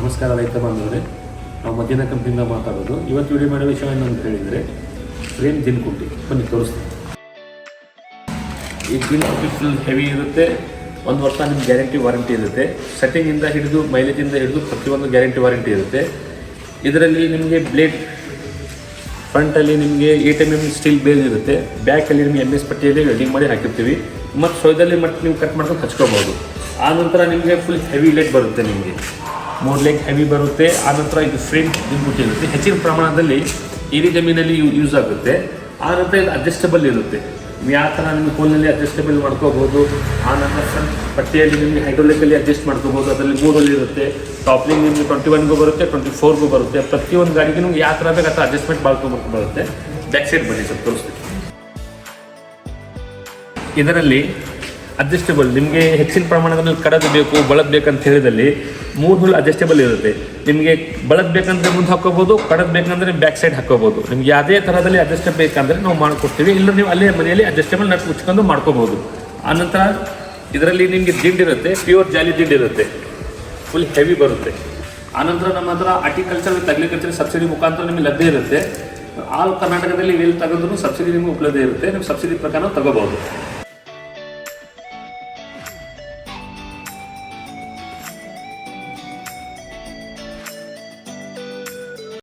ನಮಸ್ಕಾರ ರೈತ ಬಾಂಧವರೇ, ನಾವು ಮಧ್ಯಾಹ್ನ ಕಂಪ್ನಿಯಿಂದ ಮಾತಾಡೋದು. ಇವತ್ತು ವಿಡಿಯೋ ಮಾಡೋ ವಿಷಯ ಏನಂತ ಹೇಳಿದರೆ ಫ್ರೇಮ್ ದಿನಕುಂಟಿ. ಬನ್ನಿ ತೋರಿಸ್ತೀನಿ. ಈ ದಿನಕುಂಟಿ ಫುಲ್ ಹೆವಿ ಇರುತ್ತೆ. 1 ವರ್ಷ ನಿಮ್ಗೆ ಗ್ಯಾರಂಟಿ ವಾರಂಟಿ ಇರುತ್ತೆ. ಸೆಟ್ಟಿಂಗಿಂದ ಹಿಡಿದು ಮೈಲೇಜಿಂದ ಹಿಡಿದು ಪ್ರತಿಯೊಂದು ಗ್ಯಾರಂಟಿ ವಾರಂಟಿ ಇರುತ್ತೆ. ಇದರಲ್ಲಿ ನಿಮಗೆ ಬ್ಲೇಡ್ ಫ್ರಂಟಲ್ಲಿ ನಿಮಗೆ 8 mm ಸ್ಟೀಲ್ ಬೇಲ್ ಇರುತ್ತೆ. ಬ್ಯಾಕಲ್ಲಿ ನಿಮಗೆ MS ಪಟ್ಟಿಯಲ್ಲಿ ವೆಲ್ಡಿಂಗ್ ಮಾಡಿ ಹಾಕಿರ್ತೀವಿ. ಮತ್ತು ಸೊಯ್ದಲ್ಲಿ ಮತ್ತೆ ನೀವು ಕಟ್ ಮಾಡ್ಕೊಂಡು ಹಚ್ಕೋಬೋದು. ಆನಂತರ ನಿಮಗೆ ಫುಲ್ ಹೆವಿ ಲೆಗ್ ಬರುತ್ತೆ. ನಿಮಗೆ 3 ಲೆಗ್ ಹೆವಿ ಬರುತ್ತೆ. ಆನಂತರ ಇದು ಫ್ರೇಮ್ ದಿನಕುಂಟಿ ಇರುತ್ತೆ. ಹೆಚ್ಚಿನ ಪ್ರಮಾಣದಲ್ಲಿ ಏರಿ ಜಮೀನಲ್ಲಿ ಯೂಸ್ ಆಗುತ್ತೆ. ಆನಂತರ ಇದು ಅಡ್ಜಸ್ಟಬಲ್ ಇರುತ್ತೆ. ನೀವು ಯಾವ ಥರ ನಿಮಗೆ ಫೋನಲ್ಲಿ ಅಡ್ಜಸ್ಟಬಲ್ ಮಾಡ್ಕೋಬೋದು. ಆನಂತರ ಫ್ರಂಟ್ ಪಟ್ಟಿಯಲ್ಲಿ ನಿಮಗೆ ಹೈಡ್ರೋಲಿಕಲ್ಲಿ ಅಡ್ಜಸ್ಟ್ ಮಾಡ್ಕೋಬೋದು. ಅದರಲ್ಲಿ 3 ಹೋಲ್ ಇರುತ್ತೆ. ಟಾಪ್ಲಿಂಗ್ ನಿಮಗೆ 21ಗೂ ಬರುತ್ತೆ, 24ಗೂ ಬರುತ್ತೆ. ಪ್ರತಿಯೊಂದು ಗಾಡಿಗೆ ನಿಮ್ಗೆ ಯಾವ ಥರ ಬೇಕು ಆ ಥರ ಅಡ್ಜಸ್ಟ್ಮೆಂಟ್ ಮಾಡ್ಕೋಬೇಕು ಬರುತ್ತೆ. ಬ್ಯಾಕ್ ಸೈಡ್ ಬನ್ನಿ ಸ್ವಲ್ಪ ತೋರಿಸ್ತೀನಿ. ಇದರಲ್ಲಿ ಅಡ್ಜಸ್ಟಬಲ್ ನಿಮಗೆ ಹೆಚ್ಚಿನ ಪ್ರಮಾಣದಲ್ಲಿ ಕಡದು ಬೇಕು, ಬಳದ್ ಬೇಕಂತ ಹೇಳಿದಲ್ಲಿ 3 ಹೋಲ್ ಅಡ್ಜಸ್ಟಬಲ್ ಇರುತ್ತೆ. ನಿಮಗೆ ಬಳದ್ ಬೇಕಂದ್ರೆ ಮುಂದೆ ಹಾಕೋಬೋದು, ಕಡದ್ ಬೇಕಂದ್ರೆ ಬ್ಯಾಕ್ ಸೈಡ್ ಹಾಕೋಬೋದು. ನಿಮ್ಗೆ ಯಾವುದೇ ಥರದಲ್ಲಿ ಅಡ್ಜಸ್ಟ್ ಬೇಕಂದರೆ ನಾವು ಮಾಡಿಕೊಡ್ತೀವಿ. ಇಲ್ಲ ನೀವು ಅಲ್ಲೇ ಮನೆಯಲ್ಲಿ ಅಡ್ಜಸ್ಟಬಲ್ ನಟ್ ಮುಚ್ಕೊಂಡು ಮಾಡ್ಕೋಬೋದು. ಆನಂತರ ಇದರಲ್ಲಿ ನಿಮಗೆ ದಿಂಡಿರುತ್ತೆ, ಪ್ಯೂರ್ ಜಾಲಿ ದಿಂಡಿರುತ್ತೆ, ಫುಲ್ ಹೆವಿ ಬರುತ್ತೆ. ಆನಂತರ ನಮ್ಮ ಹತ್ರ ಆರ್ಟಿಕಲ್ಚರ್ ವಿತ್ ಅಗ್ರಿಕಲ್ಚರ್ ಸಬ್ಸಿಡಿ ಮುಖಾಂತರ ನಿಮಗೆ ಲಭ್ಯ ಇರುತ್ತೆ. ಆಲ್ ಕರ್ನಾಟಕದಲ್ಲಿ ಎಲ್ಲಿ ತೆಗೆದ್ರೂ ಸಬ್ಸಿಡಿ ನಿಮಗೆ ಉಪಲಬ್ಧ ಇರುತ್ತೆ. ನೀವು ಸಬ್ಸಿಡಿ ಪ್ರಕಾರ ತಗೋಬೋದು.